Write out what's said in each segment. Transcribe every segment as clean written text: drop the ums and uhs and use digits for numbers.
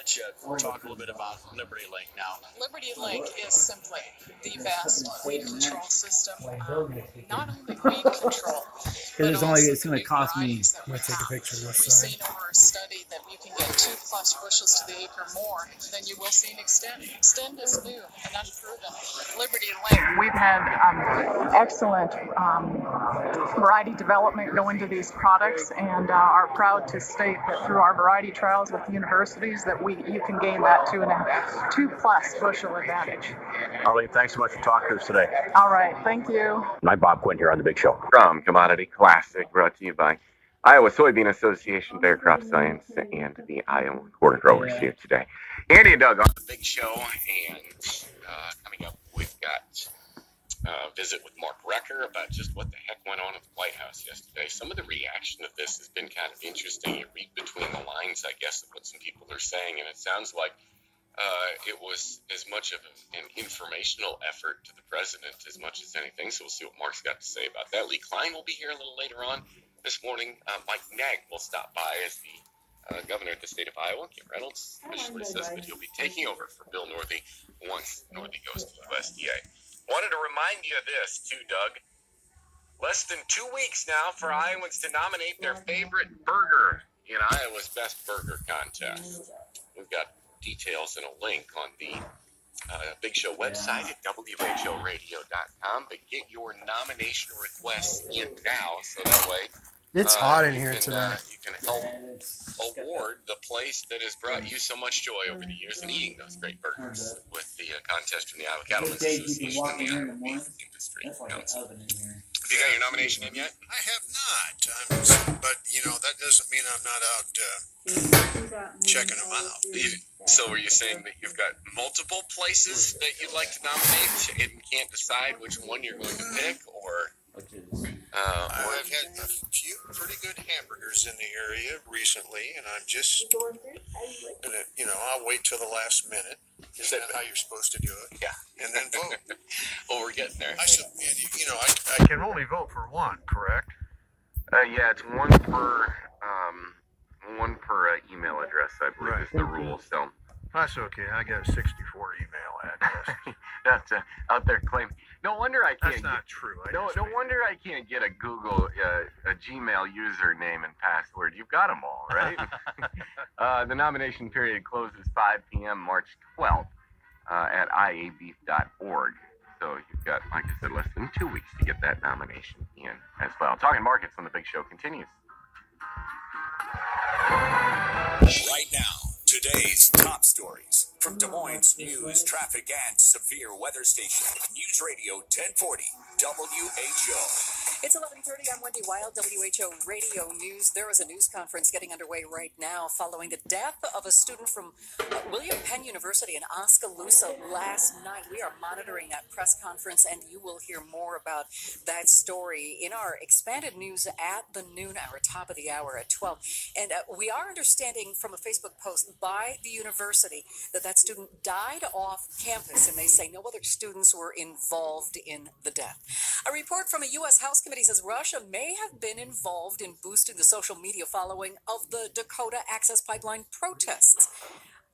let you talk a little bit about Liberty Link now. Liberty Link is simply the best weed control system. Not only weed control, but it's going to cost me. Let's take a picture of this. We've seen over a study that you can get 2+ bushels to the acre more than you will see in Extend. Extend is new and unproven. Liberty Link, we've had excellent variety development go into these products, and are proud to state that through our variety trials with universities that you can gain that 2+ bushel advantage. Arlene, thanks so much for talking to us today. All right, thank you. I'm Bob Quinn here on The Big Show. From Commodity Classic, brought to you by Iowa Soybean Association, Bayer Crop Science, and the Iowa Corn Growers here today. Andy and Doug on The Big Show, and coming up, we've got a visit with Mark Recker about just what the heck went on at the White House yesterday. Some of the reaction of this has been kind of interesting. You read between the lines, I guess, of what some people are saying, and it sounds like it was as much of an informational effort to the president as much as anything. So we'll see what Mark's got to say about that. Lee Klein will be here a little later on this morning. Mike Nagg will stop by as the governor of the state of Iowa. Kim Reynolds officially says that he'll be taking over for Bill Northey once Northey goes to USDA. Wanted to remind you of this too, Doug. Less than 2 weeks now for Iowans to nominate their favorite burger in Iowa's Best Burger Contest. We've got details and a link on the Big Show website at whoradio.com, but get your nomination requests in now, so that way it's hot in here today. You can help award the place that has brought you so much joy over the years in eating those great burgers with the contest from the Iowa Cattlemen's Association and the Iowa Beef Industry Council. Have you got your nomination in yet? I have not, but that doesn't mean I'm not out checking them out. So are you saying that you've got multiple places that you'd like to nominate and can't decide which one you're going to pick, or? I've had a few pretty good hamburgers in the area recently, and I'm just gonna, I'll wait till the last minute. Is that how you're supposed to do it? Yeah. And then vote. Well, we're getting there. I can only vote for one, correct? Yeah, it's one per email address, I believe, is the rule. So that's okay. I got a 64 email address. That's out there claiming. No wonder I can't. That's not true. No wonder I can't get a Google, a Gmail username and password. You've got them all, right? The nomination period closes 5 p.m. March 12th at iabeef.org. So you've got, like I said, less than 2 weeks to get that nomination in as well. Talking Markets on The Big Show continues. Right now, today's top stories from Des Moines News, Traffic, and Severe Weather Station. News Radio 1040 WHO. It's 11:30. I'm Wendy Wild, WHO Radio News. There is a news conference getting underway right now following the death of a student from William Penn University in Oskaloosa last night. We are monitoring that press conference, and you will hear more about that story in our expanded news at the noon hour, top of the hour at 12. And we are understanding from a Facebook post by the university that student died off campus, and they say no other students were involved in the death. A report from a U.S. House committee says Russia may have been involved in boosting the social media following of the Dakota Access Pipeline protests.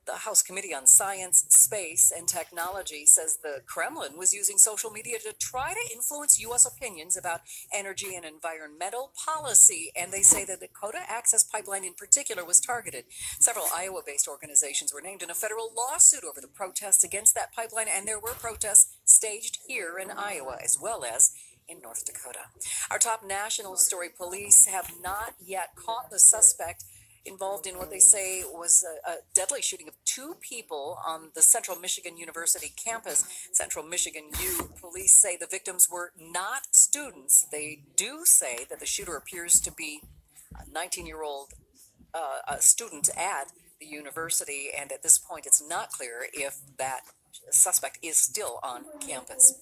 The House Committee on Science, Space, and Technology says the Kremlin was using social media to try to influence U.S. opinions about energy and environmental policy, and they say the Dakota Access Pipeline in particular was targeted. Several Iowa-based organizations were named in a federal lawsuit over the protests against that pipeline, and there were protests staged here in Iowa as well as in North Dakota. Our top national story: police have not yet caught the suspect involved in what they say was a deadly shooting of 2 people on the Central Michigan University campus. Central Michigan U police say the victims were not students. They do say that the shooter appears to be a 19-year-old student at the university, and at this point it's not clear if that suspect is still on campus.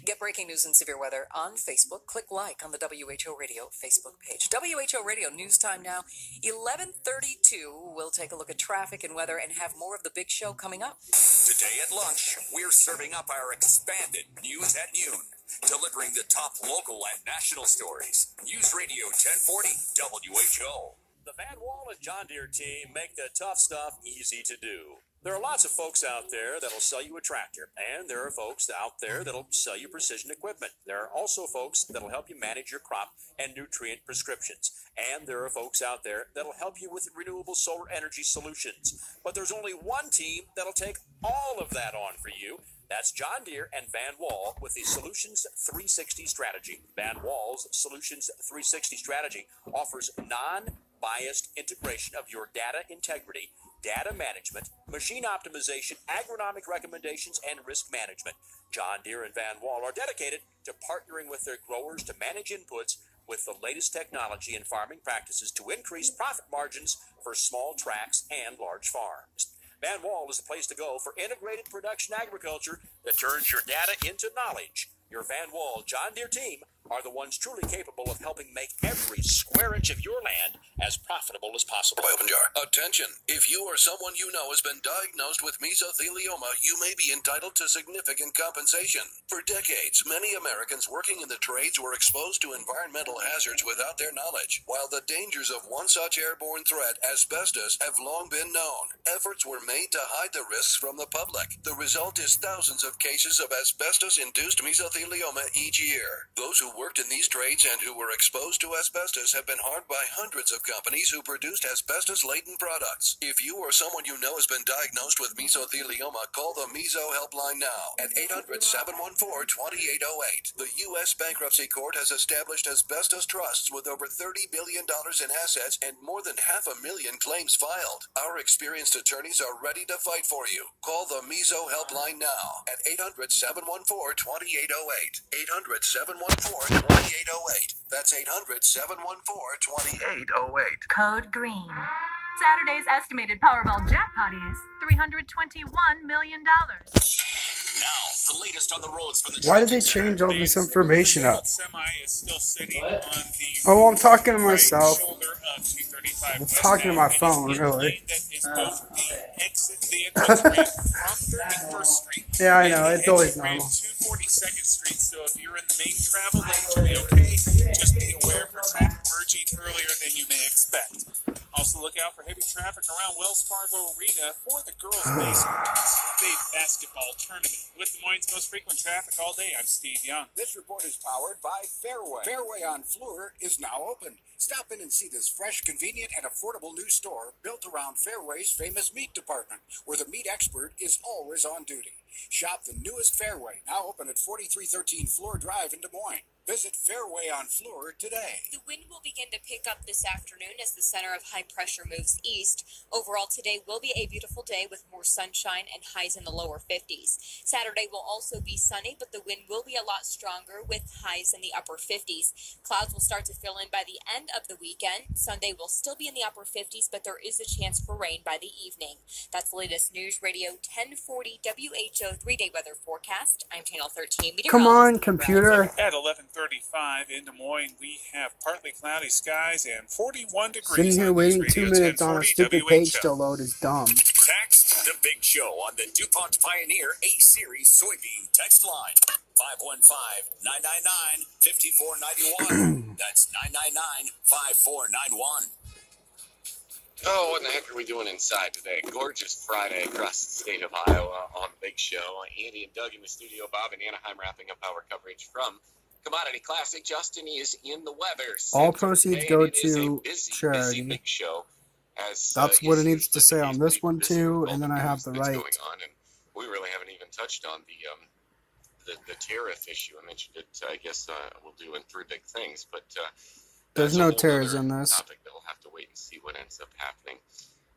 Get breaking news and severe weather on Facebook. Click like on the WHO Radio Facebook page. WHO Radio News Time now, 11:32. We'll take a look at traffic and weather and have more of the Big Show coming up. Today at lunch, we're serving up our expanded News at Noon, delivering the top local and national stories. News Radio 1040 WHO. The Van Wall and John Deere team make the tough stuff easy to do. There are lots of folks out there that'll sell you a tractor, and there are folks out there that'll sell you precision equipment. There are also folks that'll help you manage your crop and nutrient prescriptions. And there are folks out there that'll help you with renewable solar energy solutions. But there's only one team that'll take all of that on for you. That's John Deere and Van Wall with the Solutions 360 strategy. Van Wall's Solutions 360 strategy offers non-biased integration of your data integrity, data management, machine optimization, agronomic recommendations, and risk management. John Deere and Van Wall are dedicated to partnering with their growers to manage inputs with the latest technology and farming practices to increase profit margins for small tracts and large farms. Van Wall is the place to go for integrated production agriculture that turns your data into knowledge. Your Van Wall John Deere team are the ones truly capable of helping make every square inch of your land as profitable as possible. Open jar. Attention. If you or someone you know has been diagnosed with mesothelioma, you may be entitled to significant compensation. For decades, many Americans working in the trades were exposed to environmental hazards without their knowledge. While the dangers of one such airborne threat, asbestos, have long been known, efforts were made to hide the risks from the public. The result is thousands of cases of asbestos-induced mesothelioma each year. Those who worked in these trades and who were exposed to asbestos have been harmed by hundreds of companies who produced asbestos-laden products. If you or someone you know has been diagnosed with mesothelioma, call the Meso Helpline now at 800-714-2808. The U.S. Bankruptcy Court has established asbestos trusts with over $30 billion in assets and more than 500,000 claims filed. Our experienced attorneys are ready to fight for you. Call the Meso Helpline now at 800-714-2808. 800-714-2808. That's 800-714-2808. Code Green. Saturday's estimated Powerball jackpot is $321 million. Now, the latest on the roads from the Why did they change all this information up? Semi is still sitting on the Oh, I'm talking to myself. shoulder of 235 I'm talking to my phone, really. That is both the exit ramp from 31st Street. Yeah, I know. It's always Exit ramp normal. to 42nd Street. So if you're in the main travel lane, you'll be okay. Just be aware for traffic merging earlier than you may expect. Also look out for heavy traffic around Wells Fargo Arena for the girls' state basketball tournament. With Des Moines' most frequent traffic all day, I'm Steve Young. This report is powered by Fairway. Fairway on Fleur is now open. Stop in and see this fresh, convenient, and affordable new store built around Fairway's famous meat department, where the meat expert is always on duty. Shop the newest Fairway, now open at 4313 Fleur Drive in Des Moines. Visit Fairway on Fleur today. The wind will begin to pick up this afternoon as the center of high pressure moves east. Overall, today will be a beautiful day with more sunshine and highs in the lower 50s. Saturday will also be sunny, but the wind will be a lot stronger with highs in the upper 50s. Clouds will start to fill in by the end of the weekend. Sunday will still be in the upper 50s, but there is a chance for rain by the evening. That's the latest News Radio 1040 WHO 3-day weather forecast. I'm Channel 13 meteorologist. Come on, computer. At 11:35 in Des Moines, we have partly cloudy skies and 41 degrees. Sitting here on waiting News 2 Radio minutes on a 1040 stupid page WHO. to load is dumb. Text the Big Show on the DuPont Pioneer A-Series soybean text line. 515-999-5491. That's 999-5491. Oh, what in the heck are we doing inside today? Gorgeous Friday across the state of Iowa on the Big Show. Andy and Doug in the studio. Bob in Anaheim wrapping up our coverage from Commodity Classic. Justin is in the weather. All proceeds go It is a to busy charity. Big Show. As, That's what it is needs to usually say the on case. this one Busy too, with all and then I have news the that's right. going on, and we really haven't even touched on the tariff issue. I mentioned it. I guess we'll do in three big things, but There's that's a no whole tears other in this. topic that we'll have to wait and see what ends up happening.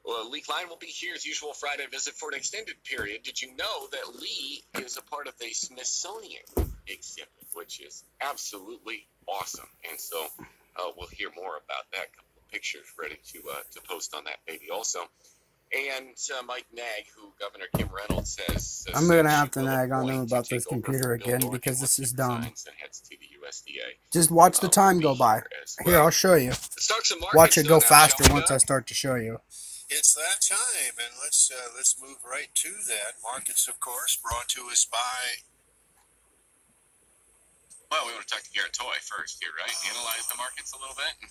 Well, Lee Klein will be here as usual Friday visit for an extended period. Did you know that Lee is a part of the Smithsonian exhibit, which is absolutely awesome? And so we'll hear more about that. A couple of pictures ready to post on that baby also. And Mike Nag, who Governor Kim Reynolds says I'm gonna have to nag on him about this computer again because this is dumb. heads to the USDA. Just watch the time go by. Here, I'll show you. Stocks and markets Watch it go now, faster shall we, once Doug? I start to show you. It's that time, and let's move right to that. Markets, of course, brought to us by. Well, we want to talk to Garrett Toy first here, right? Analyze the markets a little bit.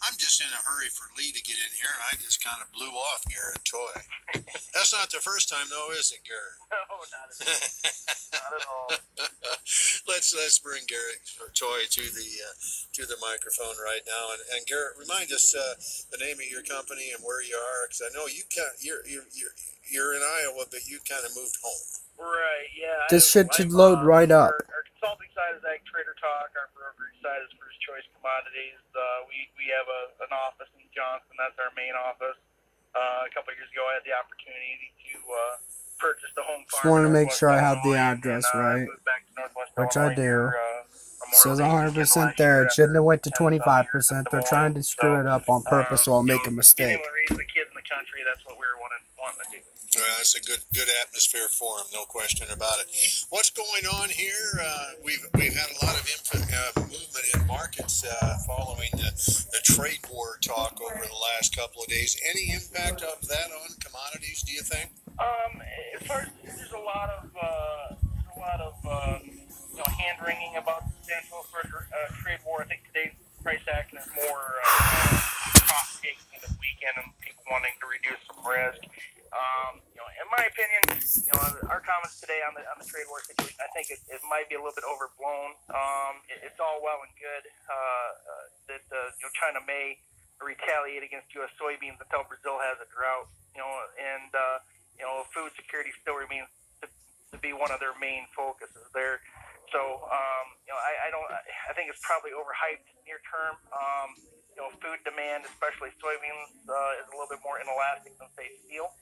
I'm just in a hurry for Lee to get in here, and I just kind of blew off Garrett Toy. That's not the first time, though, is it, Garrett? No, not at all. Not at all. Let's bring Garrett Toy to the microphone right now, and Garrett, remind us the name of your company and where you are, because I know you're in Iowa, but you kind of moved home. Right, yeah. This shit should load right up. Our consulting side is Ag Trader Talk. Our brokerage side is First Choice Commodities. We have an office in Johnson. That's our main office. A couple of years ago, I had the opportunity to purchase the home farm. Just want to make sure I have the address right, which I do. It says 100% there. It shouldn't have went to 25%. They're trying to screw it up on purpose, so I'll make a mistake. Being able to raise the kids in the country, that's what we were wanting to do. Well, that's a good atmosphere for him, no question about it. What's going on here? We've had a lot of movement in markets following the trade war talk over the last couple of days. Any impact of that on commodities, do you think? As far as there's a lot of hand wringing about the potential for a trade war. I think today's price action is more cost taking this weekend and people wanting to reduce some risk. In my opinion, our comments today on the trade war situation, I think it might be a little bit overblown. It's all well and good that China may retaliate against U.S. soybeans until Brazil has a drought. Food security still remains to be one of their main focuses there. So I think it's probably overhyped near term. Food demand, especially soybeans, is a little bit more inelastic than say steel.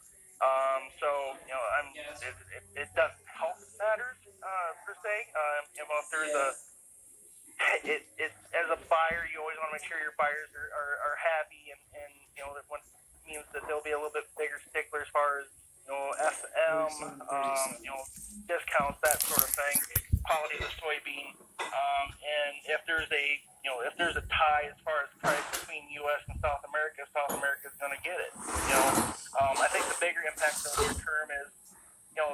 It doesn't help matters per se. If there's as a buyer, you always want to make sure your buyers are happy, and that one means that they'll be a little bit bigger stickler as far as SM, discounts, that sort of thing, quality of the soybean, and if there's a tie as far as price between U.S. and South America is going to get it. I think the bigger impact on the near term is,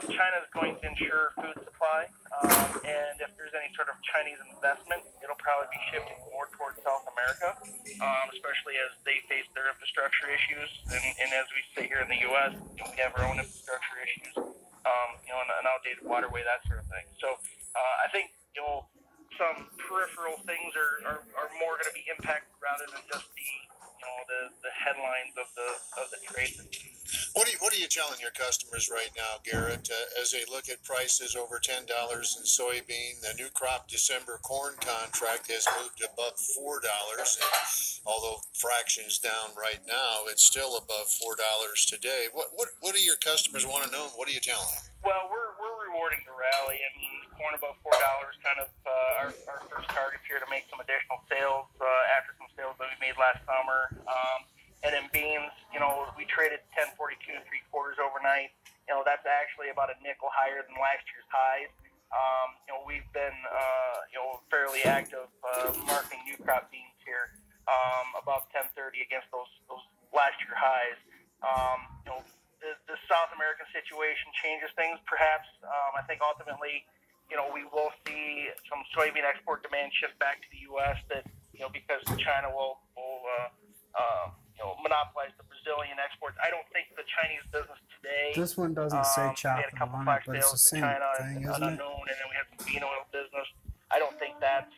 China is going to ensure food supply, and if there's any sort of Chinese investment, it'll probably be shifting more towards South America, especially as they face their infrastructure issues, and as we sit here in the U.S., we have our own infrastructure issues, an outdated waterway, that sort of thing. So I think some peripheral things are more going to be impacted rather than just the headlines of the trade. What are you telling your customers right now, Garrett, as they look at prices over $10 in soybean? The new crop December corn contract has moved above $4, and although fractions down right now, it's still above $4 today. What do your customers want to know, and what are you telling them? Well, we're rewarding the rally. I mean, corn above $4, kind of our first target here to make some additional sales after some sales that we made last summer. And in beans, we traded 10.42 3/4 overnight. That's actually about a nickel higher than last year's highs. We've been fairly active marketing new crop beans here above 10.30 against those last year highs. The South American situation changes things, perhaps. I think ultimately, we will see some soybean export demand shift back to the U.S. That because China will monopolize the Brazilian exports. I don't think the Chinese business today. This one doesn't say we had a couple flash but it's sales the to same China thing, isn't it? unknown, and then we had some bean oil business. I don't think that's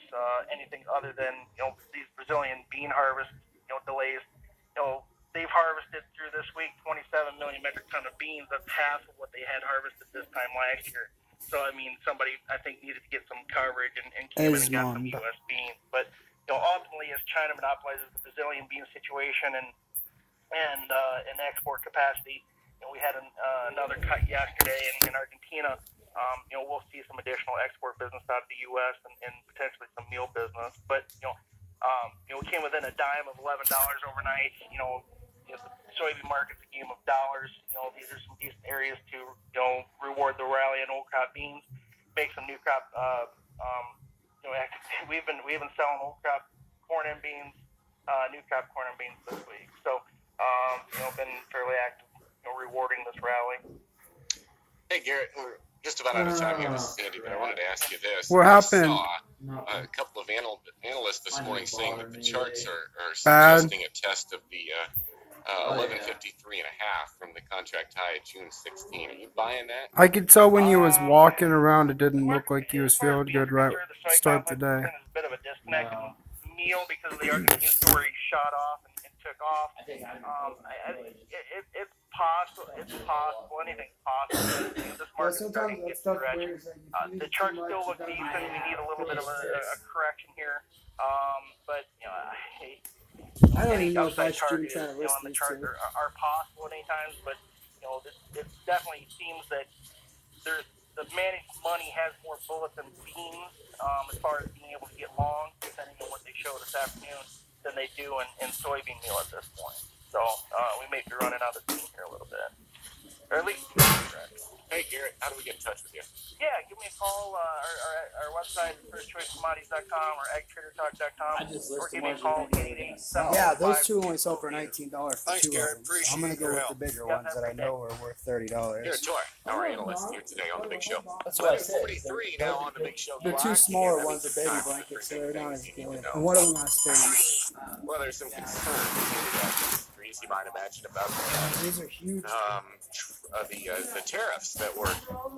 anything other than these Brazilian bean harvest delays. They've harvested through this week 27 million metric ton of beans. That's half of what they had harvested this time last year. So I mean, somebody I think needed to get some coverage and came in and got some U.S. beans. But ultimately, as China monopolizes the Brazilian bean situation and export capacity, we had another cut yesterday in Argentina. We'll see some additional export business out of the U.S. and potentially some meal business. But we came within a dime of $11 overnight. The soybean market's a game of dollars. These are some decent areas to reward the rally in old crop beans, make some new crop. We've been selling old crop corn and beans, new crop corn and beans this week. So been fairly active, rewarding this rally. Hey Garrett, we're just about out of time here with Sandy, but I wanted to ask you this. What happened? a couple of analysts this morning saying that the charts are Bad. suggesting a test of the 1153.5 from the contract high of June 16. Are you buying that? I could tell when you was walking around, it didn't look like you was feeling good right start the day. There's a bit of a disconnect in Neil because the Argentine story shot off and took off. It's possible. Anything's possible. This market's starting to get stretched. The charts still look decent. We need a little bit of a correction here. But I don't even know if I should targets, try to list on the these chart two. are possible at any times, but it definitely seems that the managed money has more bullets and beans as far as being able to get long, depending on what they show this afternoon, than they do in soybean meal at this point. So we may be running out of steam here a little bit, or at least. Hey Garrett, how do we get in touch with you? Yeah, give me a call. Our website is firstchoicecommodities.com or eggtradertalk.com, or give me a call 888-705. Yeah, those two only sell for $19 for Thanks, two Garrett. of them. So I'm Appreciate gonna go your with help. the bigger ones that I know are worth $30. Garrett Joy, our analyst here today on the Big Show. That's what I said. 43 now on the Big Show. The two smaller ones are baby blankets, so they're not as good. And one of them has stains. Well, there's some concern in the industries, you might imagine, about These are huge. the tariffs that were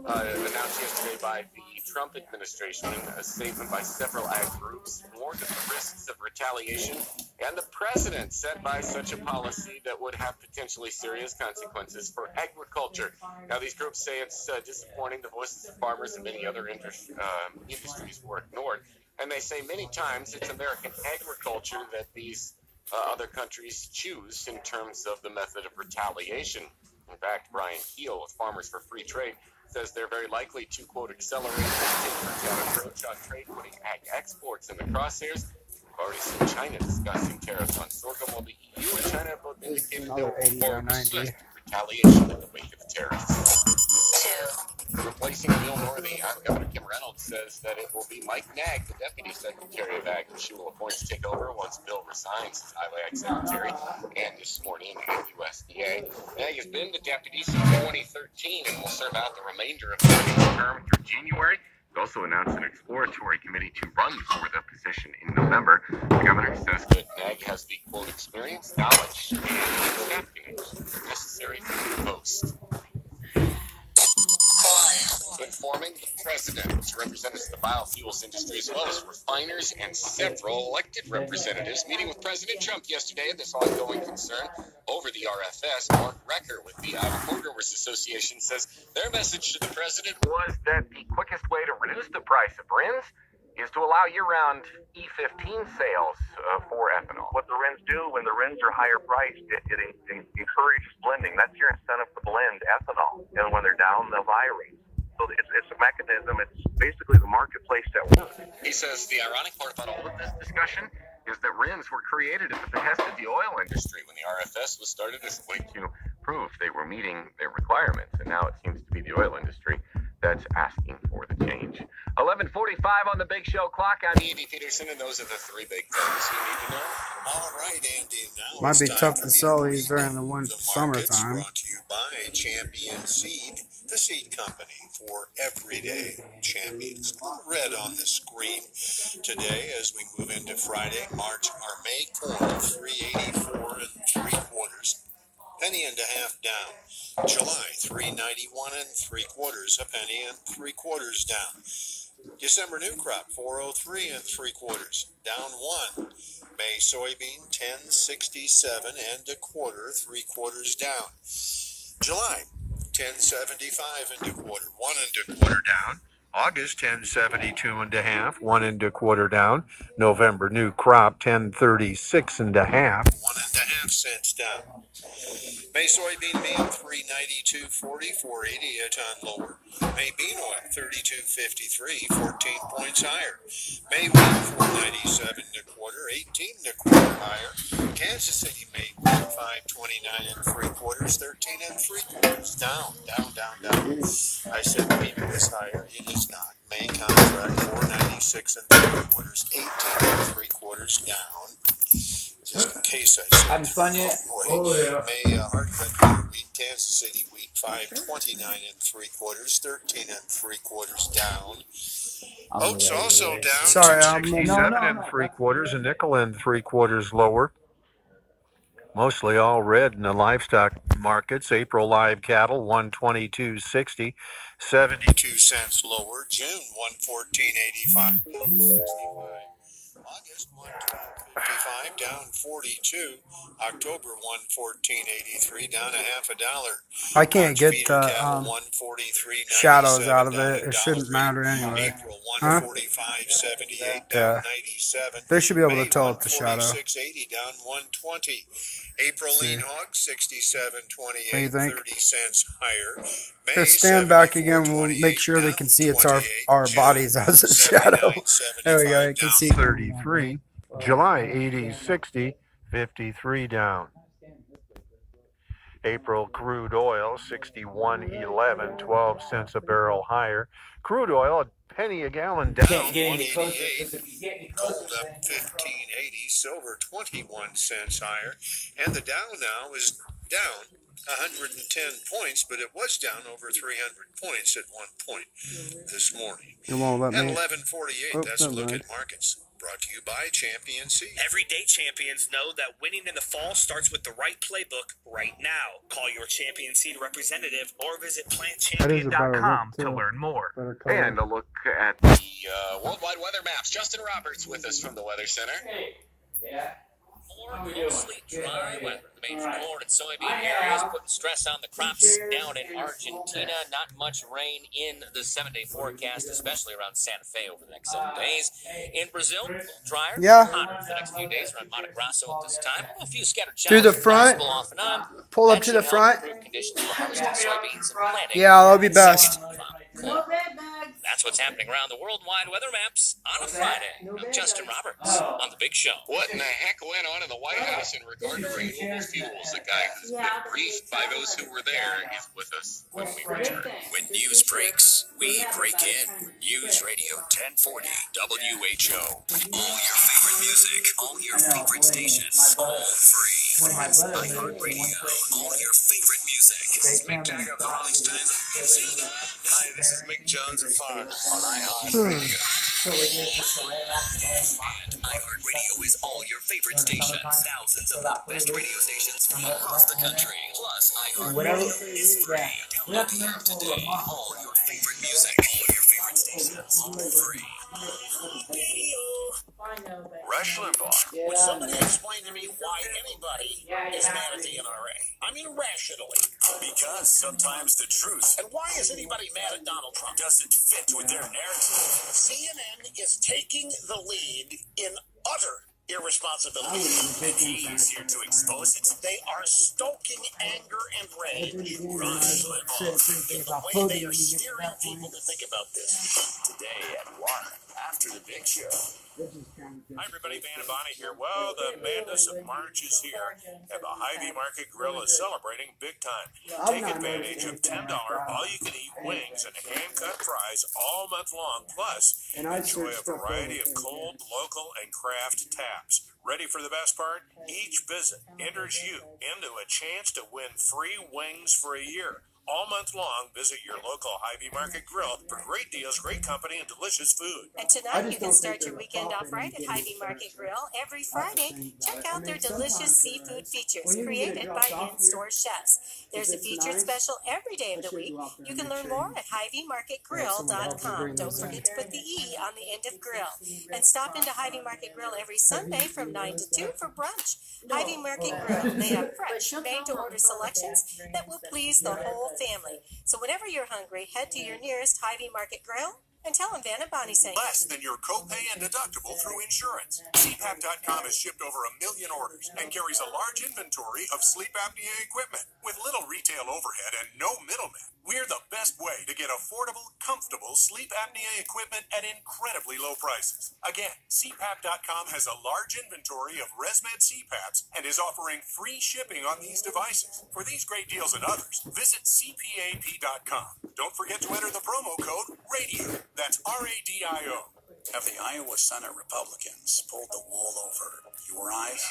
announced yesterday by the Trump administration. A statement by several ag groups warned of the risks of retaliation, and the president set by such a policy that would have potentially serious consequences for agriculture. Now, these groups say it's disappointing. The voices of farmers and many other industries were ignored, and they say many times it's American agriculture that these other countries choose in terms of the method of retaliation. In fact, Brian Keel with Farmers for Free Trade says they're very likely to, quote, accelerate the approach on trade, putting ag exports in the crosshairs. We've already seen China discussing tariffs on sorghum, while the EU and China have both indicated they'll more retaliation in the wake of the tariffs. Replacing Bill Northey, Governor Kim Reynolds says that it will be Mike Nagg, the Deputy Secretary of Ag, who she will appoint to take over once Bill resigns as Iowa Ag Secretary, and this morning at USDA. Nagg has been the deputy since 2013 and will serve out the remainder of the term through January. He also announced an exploratory committee to run for the position in November. The governor says that Nagg has the, quote, experience, knowledge, and staff connections necessary for the post. Informing the president, which represents the biofuels industry as well as refiners and several elected representatives, meeting with President Trump yesterday at this ongoing concern over the RFS. Mark Recker with the Iowa Corn Growers Association says their message to the president was that the quickest way to reduce the price of RINs is to allow year-round E15 sales for ethanol. What the RINs do when the RINs are higher priced, it encourages blending. That's your incentive to blend ethanol. And when they're down, they'll buy RINs. So it's a mechanism. It's basically the marketplace at work. He says the ironic part about all of this discussion is that RINs were created at the behest of the oil industry when the RFS was started as a way to prove they were meeting their requirements. And now it seems to be the oil industry that's asking for the change. 11:45 on the Big Show clock. I'm Andy Peterson, and those are the three big things you need to know. All right, Andy. Now Might be it's tough time to for sell the these during the summertime. Brought to you by Champion Seed, the seed company for everyday champions. Red on the screen today as we move into Friday, March. Our May corn 384 3/4. Penny and a half down. July 391 3/4, a penny and 3/4 down. December new crop 403 3/4, down 1. May soybean 1067 1/4, 3/4 down. July 1075 1/4, 1 1/4 down. August 1072 1/2, 1 1/4 down. November new crop 1036 1/2, 1 1/2 cents down. May soybean meal 392.40, 480 a ton lower. May bean oil 32.53, 14 points higher. May wheat 497 1/4, 18 1/4 higher. Kansas City May wheat 529 3/4, 13 3/4 down. I said maybe this higher. It is not. May contract 496 3/4, 18 3/4 down. Just in case I said. Having fun yet? May hard cut wheat Kansas City wheat 529 3/4, 13 3/4 down. Oats also down. Sorry, I'm 267 3/4, a nickel and 3/4 lower. Mostly all red in the livestock markets. April live cattle 122.60, 72 cents lower. June 114.85, 65. August 112.55, down 42. October 114.83, down $0.50. I can't get Feeder the cattle 143.97, shadows out of down it. It shouldn't matter anyway. April Huh? 145.78, down Yeah. 97. They should be able May to tell it's the shadow. 146.80, down 120. April lean hog 67.28, What do you think? 30 cents higher. May Just stand back again. We'll 74.28, make sure they can see it's our 28. bodies as a shadow. There we go. You can Down see. 33. July 80.60, 53 down. April crude oil 61.11, 12 cents a barrel higher. Crude oil a penny a gallon down. Can't get any closer. 188. Gold up 15.80. Silver 21 cents higher. And the Dow now is down 110 points, but it was down over 300 points at one point this morning. It won't let At me. 11:48, Oh, that's a never look mind. at markets. Brought to you by Champion Seed. Everyday champions know that winning in the fall starts with the right playbook right now. Call your Champion Seed representative or visit plantchampion.com to learn more. And a look at Worldwide Weather Maps. Justin Roberts with us from the Weather Center. More mostly dry weather. The main corn and soybean areas putting stress on the crops down in Argentina. Not much rain in the 7-day forecast, especially around Santa Fe over the next 7 days. In Brazil, a little drier, Yeah. hotter for the next few days around Mato Grosso at this time. A few scattered Through the showers front. possible off and on. Pull up That to the should help front. improve conditions for harvesting soybeans and planting. Yeah, that'll be best. That's what's happening around the worldwide weather maps on a Friday. I'm Justin Roberts on The Big Show. What in the heck went on in the White House in regard to renewable fuels? The guy who's been briefed by those who were there is with us when we return. When news breaks, we break in. News Radio 1040 WHO. All your favorite music, all your favorite stations, all free. iHeartRadio. All your favorite music. This is Mick Jagger of the Rolling Stones. Hi, this is Mick Jones of Fox on iHeartRadio. And iHeartRadio is all your favorite stations. Thousands of the best radio stations from across the country. Plus, iHeartRadio is free. Download the app today. All your favorite music, all your favorite stations, all free. Rush Limbaugh. Would somebody explain to me why anybody is mad at the NRA? I mean, rationally. Because sometimes the truth And why is anybody mad at Donald Trump? doesn't fit with their narrative. CNN is taking the lead in utter irresponsibility. He's here to expose it. They are stoking anger and rage Rush Limbaugh. in the way they are steering people to think about this. Today at 1 after the Big Show. Hi everybody, Van Bonnie here. Well, the madness of March is here, and the Hy-Vee Market Grill is celebrating big time. Take advantage of $10 all-you-can-eat wings and hand-cut fries all month long, plus enjoy a variety of cold, local, and craft taps. Ready for the best part? Each visit enters you into a chance to win free wings for a year. All month long, visit your local Hy-Vee Market Grill for great deals, great company, and delicious food. And tonight you can start your weekend off right at Hy-Vee Market Grill. Every Friday, check out their delicious seafood features created by in-store chefs. There's a featured special every day of the week. You can learn more at HyVeeMarketGrill.com. Don't forget to put the E on the end of grill. And stop into Hy-Vee Market Grill every Sunday from 9 to 2 for brunch. Hy-Vee Market Grill. They have fresh, made-to-order selections that will please the whole family. So whenever you're hungry, head to your nearest Hy-Vee Market Grill and tell them Van and Bonnie sent you. Less than your copay and deductible through insurance. CPAP.com has shipped over 1 million orders and carries a large inventory of sleep apnea equipment with little retail overhead and no middlemen. We're the best way to get affordable, comfortable sleep apnea equipment at incredibly low prices. Again, CPAP.com has a large inventory of ResMed CPAPs and is offering free shipping on these devices. For these great deals and others, visit CPAP.com. Don't forget to enter the promo code RADIO. That's RADIO. Have the Iowa Senate Republicans pulled the wool over your eyes?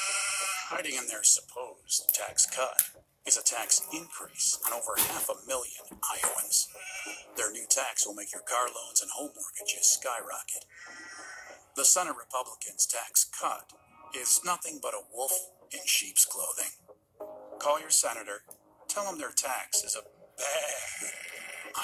Hiding in their supposed tax cut. is a tax increase on over 500,000 Iowans. Their new tax will make your car loans and home mortgages skyrocket. The Senate Republicans' tax cut is nothing but a wolf in sheep's clothing. Call your senator, tell them their tax is a bad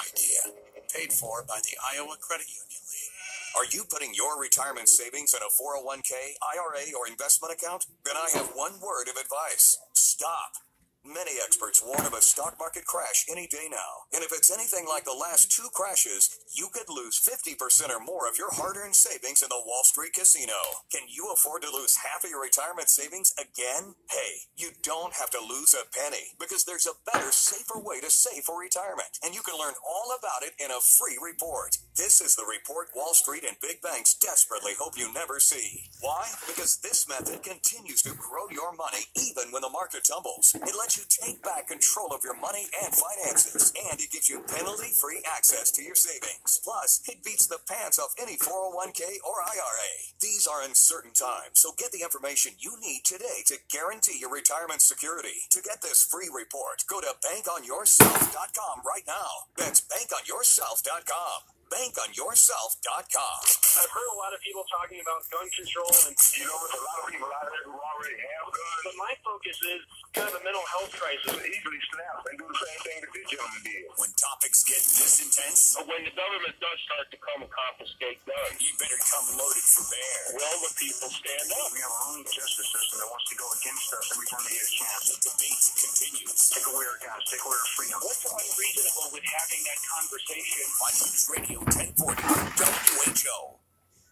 idea, paid for by the Iowa Credit Union League. Are you putting your retirement savings in a 401k, IRA, or investment account? Then I have one word of advice. Stop. Many experts warn of a stock market crash any day now. And if it's anything like the last two crashes, you could lose 50% or more of your hard-earned savings in the Wall Street casino. Can you afford to lose half of your retirement savings again? Hey, you don't have to lose a penny because there's a better, safer way to save for retirement. And you can learn all about it in a free report. This is the report Wall Street and big banks desperately hope you never see. Why? Because this method continues to grow your money even when the market tumbles. It lets you take back control of your money and finances, and it gives you penalty-free access to your savings. Plus, it beats the pants off any 401k or IRA. These are uncertain times, so get the information you need today to guarantee your retirement security. To get this free report, go to bankonyourself.com right now. That's bankonyourself.com. bankonyourself.com. I've heard a lot of people talking about gun control, and there's a lot of people out there who already have guns. But my focus is kind of a mental health crisis. Easily snap and do the same thing that this gentleman did. When topics get this intense, When the government does start to come and confiscate guns, you better come loaded for bear. will the people stand up? We have our own justice system that wants to go against us every time they get a chance. The debate continues. Take away our guns, take away our freedom. What's unreasonable with having that conversation? On News Radio 1040 WHO.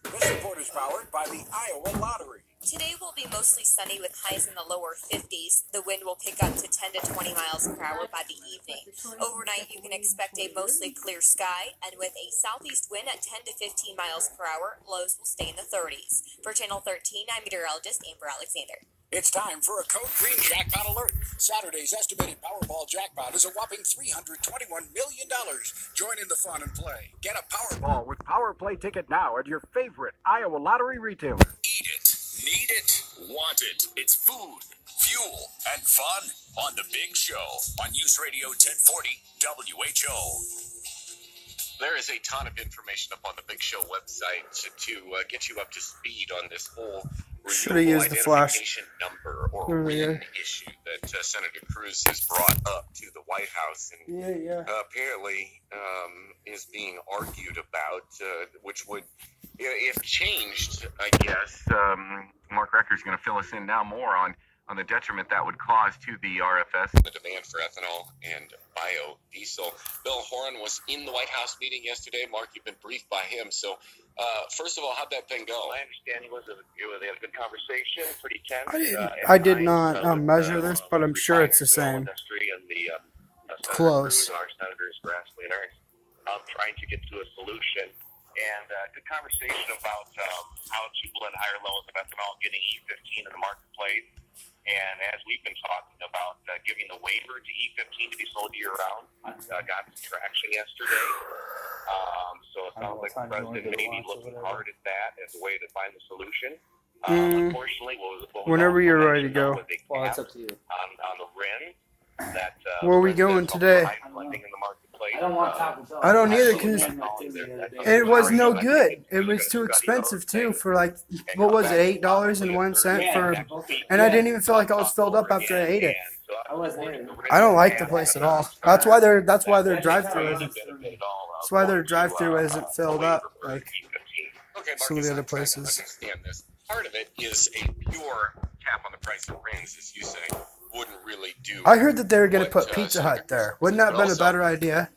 This report is powered by the Iowa Lottery. Today will be mostly sunny with highs in the lower 50s. The wind will pick up to 10 to 20 miles per hour by the evening. Overnight, you can expect a mostly clear sky, and with a southeast wind at 10 to 15 miles per hour, lows will stay in the 30s. For Channel 13, I'm meteorologist Amber Alexander. It's time for a Code Green Jackpot Alert. Saturday's estimated Powerball jackpot is a whopping $321 million. Join in the fun and play. Get a Powerball with Power Play ticket now at your favorite Iowa Lottery retailer. Eat it, need it, want it. It's food, fuel, and fun on The Big Show on News Radio 1040 WHO. There is a ton of information up on the Big Show website to get you up to speed on this whole Should have used the flash identification number or RIN issue that Senator Cruz has brought up to the White House and apparently is being argued about, which would, if changed, I guess. Mark Recker's going to fill us in now more on the detriment that would cause to the RFS. The demand for ethanol and biodiesel. Bill Horan was in the White House meeting yesterday. Mark, you've been briefed by him. So, first of all, how'd that thing go? My understanding was that they had a good conversation, pretty tense. I did not measure this, but I'm sure it's the same. Industry and the Close. Our senators, Grassley and Ernst, trying to get to a solution. And good conversation about how to blend higher levels of ethanol, getting E15 in the marketplace. And as we've been talking about giving the waiver to E15 to be sold year-round, got some traction yesterday. So it sounds like the president may be looking hard at that as a way to find the solution. Unfortunately, whenever you're ready to go. Well, it's up to you. On the RIN, that Where are we going today? I don't want I don't either because it was no good. It was too expensive too for like, what was it, $8.01 for, and I didn't even feel like I was filled up after I ate it. I don't like the place at all. That's why their drive-through isn't filled up like some of the other places. Part of it is a pure cap on the price of RINs, as you say, wouldn't really do. I heard that they were going to put Pizza Hut there. Wouldn't that have been a better idea?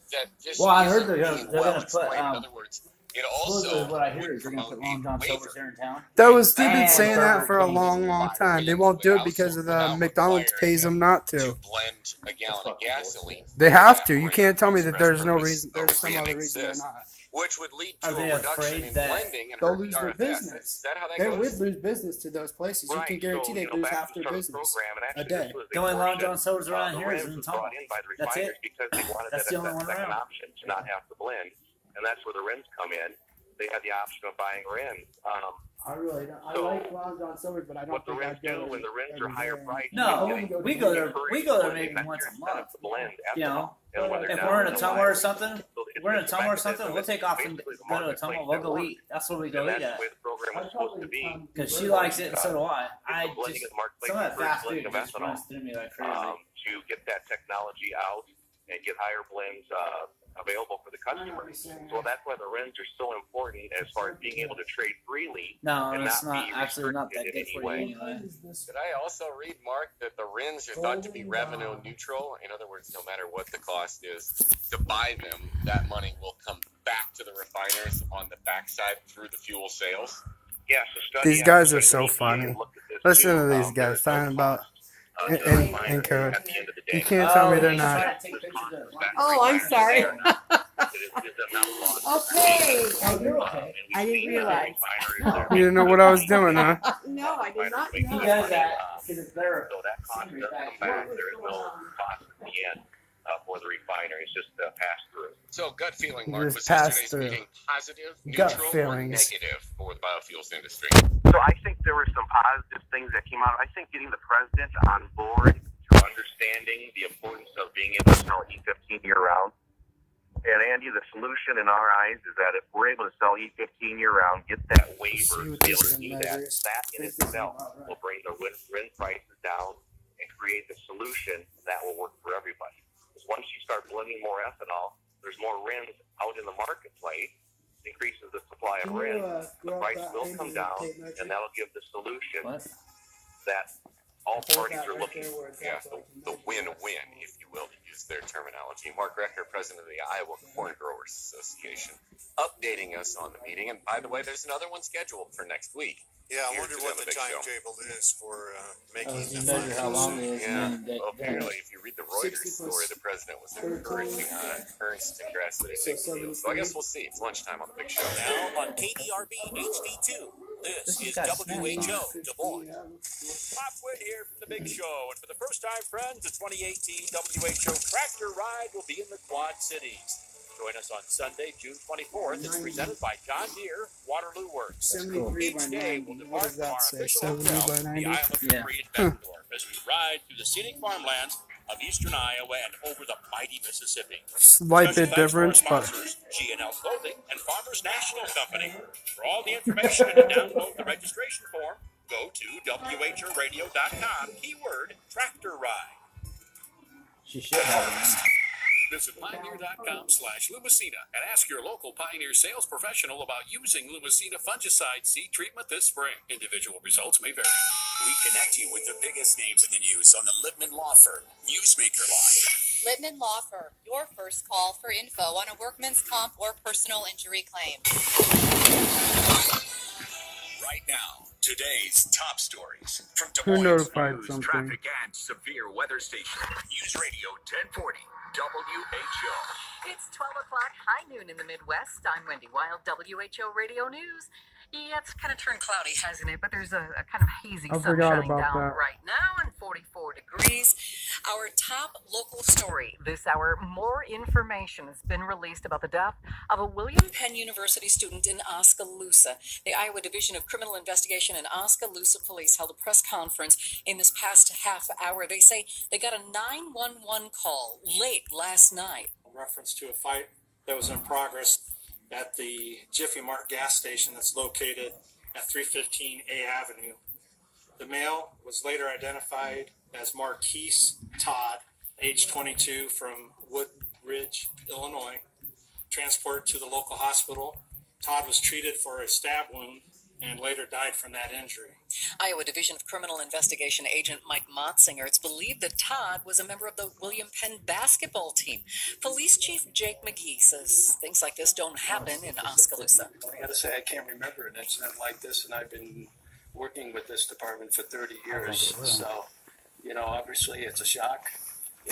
Well, I heard they're going to put. In other words, it also what I hear is they're going to put Long John Silver's here in town. They've been saying that for a long, long time. They won't do it because of the McDonald's pays them not to. Blend a gallon of gasoline. They have to. You can't tell me that there's no reason. There's some other reason they're not. Which would lead to a reduction in blending and they'll hurt lose the their RFS. business. Is that how that They goes? would lose business to those places. You can guarantee they'd lose half their business a day. The only Long John Silver's around here is in Tom. That's it. Because they wanted That's the only one second around. option to not have to blend, and that's where the RINs come in. they had the option of buying RINs. I really don't. I So, like Long John Silver's, but I don't what the think RINs I'd go do when the RINs are every higher day. priced? No, we go there. We go there blending, maybe that's once your a incentive month. to blend You know, ethanol. And when they're if down we're in in a the Tumwa or wire, something, so it's we're in a just a Tumwa or mechanism. something. We'll It's take off and basically the go to a marketplace Tumwa. We'll that go works. eat. That's where we go And eat that's at. the way the program was supposed to be. Because she likes it and so do I. The blending of the marketplace, Some of that the fast blending food of just ethanol, runs through me like crazy. to get that technology out and get higher blends available for the customer. So that's why the RINs are so important as far as being able to trade freely. No, and it's not be actually not that restricted good in for any you way. anyway. Did I also read, Mark, that the RINs are thought to be revenue neutral? In other words, no matter what the cost is to buy them, that money will come back to the refiners on the backside through the fuel sales. Yeah, so study These guys are after so the EPA funny. looked at this Listen too. to these guys There's no talking about to the refiner Encourage. at the end of the You day. can't tell me they're he's not. trying to take pictures of it. Oh, I'm sorry. It is an outlaw. Okay. Oh, you're okay. I didn't realize. You didn't know what I was doing, huh? No, I did not He know. does that because it's better. So that cost does come back. There is no cost at the end for the refiner. It's just a pass through. So, gut feeling, You Mark, just was pass yesterday's through. meeting positive, Gut neutral, or feelings. negative for the biofuels industry? So I think there were some positive things that came out. I think getting the president on board to understanding the importance of being able to sell E15 year round. And Andy, the solution in our eyes is that if we're able to sell E15 year round, get that waiver to what be able this to do one that, measures. that in This is itself not right. will bring the RIN prices down and create the solution that will work for everybody. Because once you start blending more ethanol, there's more RINs out in the marketplace, increases the supply of Can you, RINs, the grab price that will Andy come down, tape measure? and that'll give the solution What? that all Hold parties that are right looking there for. where it's Yeah, at so I can the measure it. win-win, if you will, to use their terminology. Mark Recker, president of the Iowa Corn Growers Association, updating us on the meeting. And by the way, there's another one scheduled for next week. Yeah, I Here wonder to what the the big show. timetable is for making You the measure how long it is. Yeah, and then well, apparently, if you read the Reuters 60 plus story, the president was 13. encouraging Ernst and Grassley to take the deal. So I guess we'll see. It's lunchtime on the big show. Now on KDRB HD2. This is WHO Des Moines. Bob Quinn here from the Big Show, and for the first time, friends, the 2018 WHO Tractor Ride will be in the Quad Cities. Join us on Sunday, June 24th. It's presented by John Deere Waterloo Works. 73 by Each day 90. will What depart does from that our say? official 70 hotel, by the 90? Isle of Yeah. Capri in Bettendorf, as we ride through the scenic farmlands of eastern Iowa and over the mighty Mississippi. Slight Special bit thanks to our difference, but sponsors, G&L Clothing and Farmers National Company. For all the information and to download the registration form, go to WHORadio.com, keyword Tractor Ride. She should have it. Visit Pioneer.com/Lumicina and ask your local Pioneer sales professional about using Lumicina fungicide seed treatment this spring. Individual results may vary. We connect you with the biggest names in the news on the Lippman Law Firm Newsmaker Line. Lippman Law Firm, your first call for info on a workman's comp or personal injury claim. Right now, today's top stories from Des who Moines notified News, something? Traffic and Severe Weather Station. News Radio 1040 WHO. It's 12 o'clock, high noon in the Midwest. I'm Wendy Wild, WHO Radio News. Yeah, it's kind of turned cloudy, hasn't it? But there's a kind of hazy I sun forgot shining about down that. right now and 44 degrees. Our top local story this hour, more information has been released about the death of a William Penn University student in Oskaloosa. The Iowa Division of Criminal Investigation and Oskaloosa Police held a press conference in this past half hour. They say they got a 911 call late last night. Reference to a fight that was in progress at the Jiffy Mart gas station that's located at 315 A Avenue. The male was later identified as Marquise Todd, age 22, from Woodridge, Illinois, transported to the local hospital. Todd was treated for a stab wound and later died from that injury. Iowa Division of Criminal Investigation agent Mike Motzinger. It's believed that Todd was a member of the William Penn basketball team. Police Chief Jake McGee says things like this don't happen in Oskaloosa. I gotta say, I can't remember an incident like this, and I've been working with this department for 30 years. So, obviously it's a shock,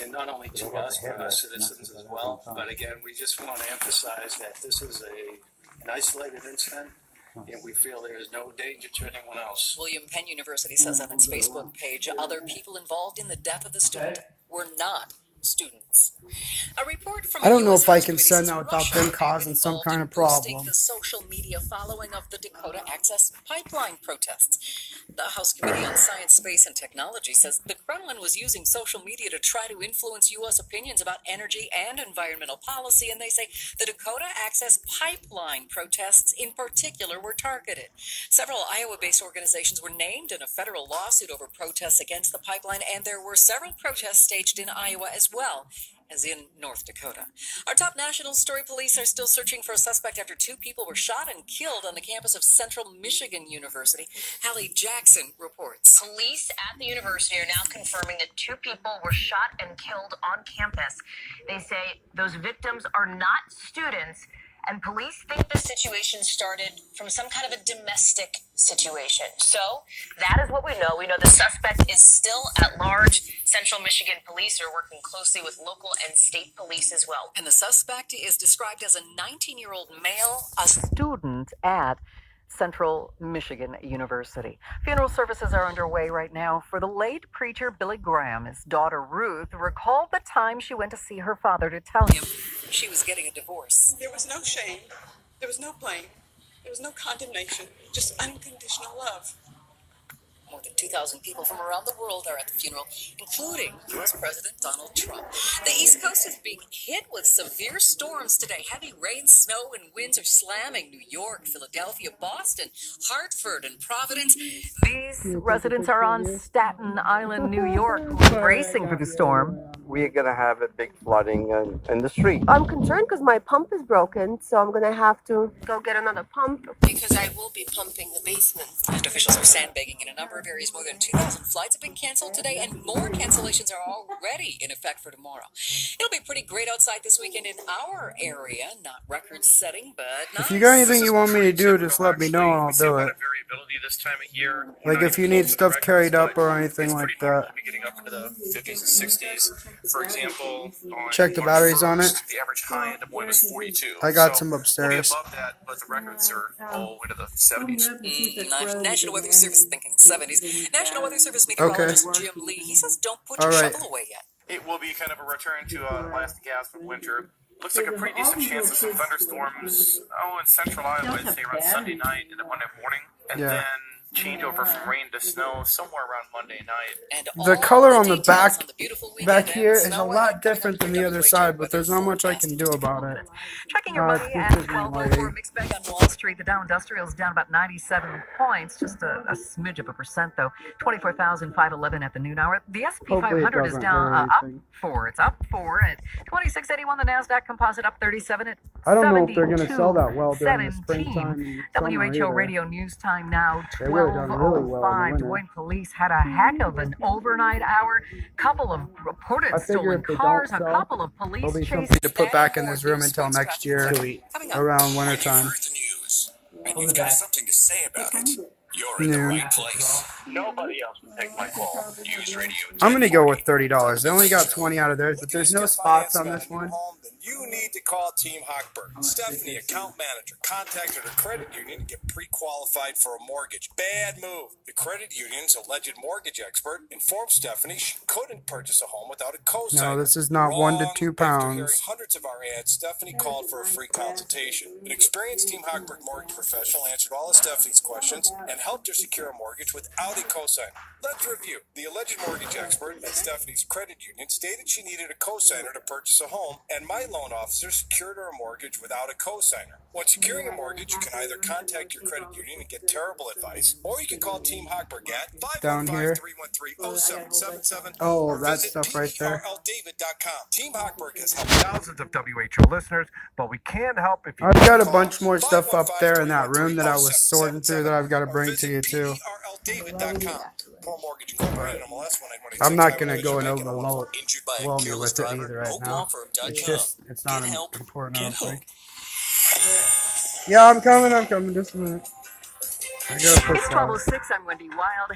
and not only to us, but our citizens as well. But again, we just want to emphasize that this is an isolated incident, and we feel there is no danger to anyone else. William Penn University says on its Facebook page other people involved in the death of the student were not students. States. A report from I don't know US if I House can Committee send says that without Russia them may be causing some involved kind in of boosting problem. the social media following of the Dakota Access Pipeline protests. The House Committee on Science, Space, and Technology says the Kremlin was using social media to try to influence U.S. opinions about energy and environmental policy, and they say the Dakota Access Pipeline protests in particular were targeted. Several Iowa-based organizations were named in a federal lawsuit over protests against the pipeline, and there were several protests staged in Iowa as well as in North Dakota. Our top national story: police are still searching for a suspect after 2 people were shot and killed on the campus of Central Michigan University. Hallie Jackson reports. Police at the university are now confirming that 2 people were shot and killed on campus. They say those victims are not students, and police think the situation started from some kind of a domestic situation. So that is what we know. We know the suspect is still at large. Central Michigan police are working closely with local and state police as well. And the suspect is described as a 19-year-old male, a student at Central Michigan University. Funeral services are underway right now for the late preacher Billy Graham. His daughter Ruth recalled the time she went to see her father to tell him she was getting a divorce. There was no shame. There was no blame. There was no condemnation. Just unconditional love. More than 2,000 people from around the world are at the funeral, including U.S. President Donald Trump. The East Coast is being hit with severe storms today. Heavy rain, snow, and winds are slamming New York, Philadelphia, Boston, Hartford, and Providence. These residents are on Staten Island, New York, who are bracing for the storm. We're going to have a big flooding in the street. I'm concerned because my pump is broken, so I'm going to have to go get another pump. Because I will be pumping the basement. And officials are sandbagging in a number of areas. More than 2,000 flights have been canceled today, and more cancellations are already in effect for tomorrow. It'll be pretty great outside this weekend in our area. Not record-setting, but nice. If you got anything you want me to do, just let me know and I'll do it. Variability this time of year. Like if you need stuff carried up or anything like that. Getting up into the 50s and 60s. For example, on Check the batteries on it. the average high in Des Moines was 42. I got So some we'll upstairs. be above that, but the records are all into the 70s. National Weather Service thinking 70s. National Weather Service meteorologist Jim Lee, he says don't put your shovel away yet. It will be kind of a return to last gasp of winter. Looks like a pretty decent chance of some thunderstorms. In central Iowa, I'd say around Sunday night into Monday morning. And then change over from rain to snow somewhere around Monday night. The color on the back here is a lot different than the other side, but there's not much I can do about it. Checking your money at 12:04, mixed bag on Wall Street. The Dow Industrial is down about 97 points, just a smidge of a percent though. 24,511 at the noon hour. The S&P Hopefully it 500 is doesn't down hurt up anything. 4. It's up 4 at 2681. The Nasdaq Composite up 37 at I don't know if they're going to sell that well during the 17. springtime. and summer WHO either. radio news time now They would have done really well in the 12:05. winter. Des Moines police had a heck of an overnight hour. Couple of reported I figure stolen if they don't cars. A sell, couple of police there'll be chases. something to put back in this room until next year, around wintertime. And you've got something to say about it. You're in the Yeah. right place. Nobody else will take my call. Use radio. I'm going to go with $30. They only got 20 out of theirs, but there's no spots on this one. You need to call Team Hochberg. Stephanie, account manager, contacted her credit union to get pre-qualified for a mortgage. Bad move. The credit union's alleged mortgage expert informed Stephanie she couldn't purchase a home without a cosigner. No, this is not 1 to 2 After hearing pounds. hundreds of our ads, Stephanie called for a free consultation. An experienced Team Hochberg mortgage professional answered all of Stephanie's questions and helped her secure a mortgage without a cosigner. Let's review. The alleged mortgage expert at Stephanie's credit union stated she needed a cosigner to purchase a home, and my loan officer secured her a mortgage without a cosigner. When securing a mortgage, you can either contact your credit union and get terrible advice, or you can call Team Hochberg at Down here. 515-313-0777. Oh, that stuff right there. PRLDavid.com. Team Hochberg has helped thousands of WHO listeners, but we can't help if you I've got a bunch more stuff up there in that room that I was sorting through that I've got to bring to you too. PRLDavid.com. Poor Mortgage Incorporated MLS 19186. I'm not going to go and overload me with it either right now. It's not important, I don't think. Yeah, I'm coming. Just a minute. I gotta put It's 12:06. I'm Wendy Wild.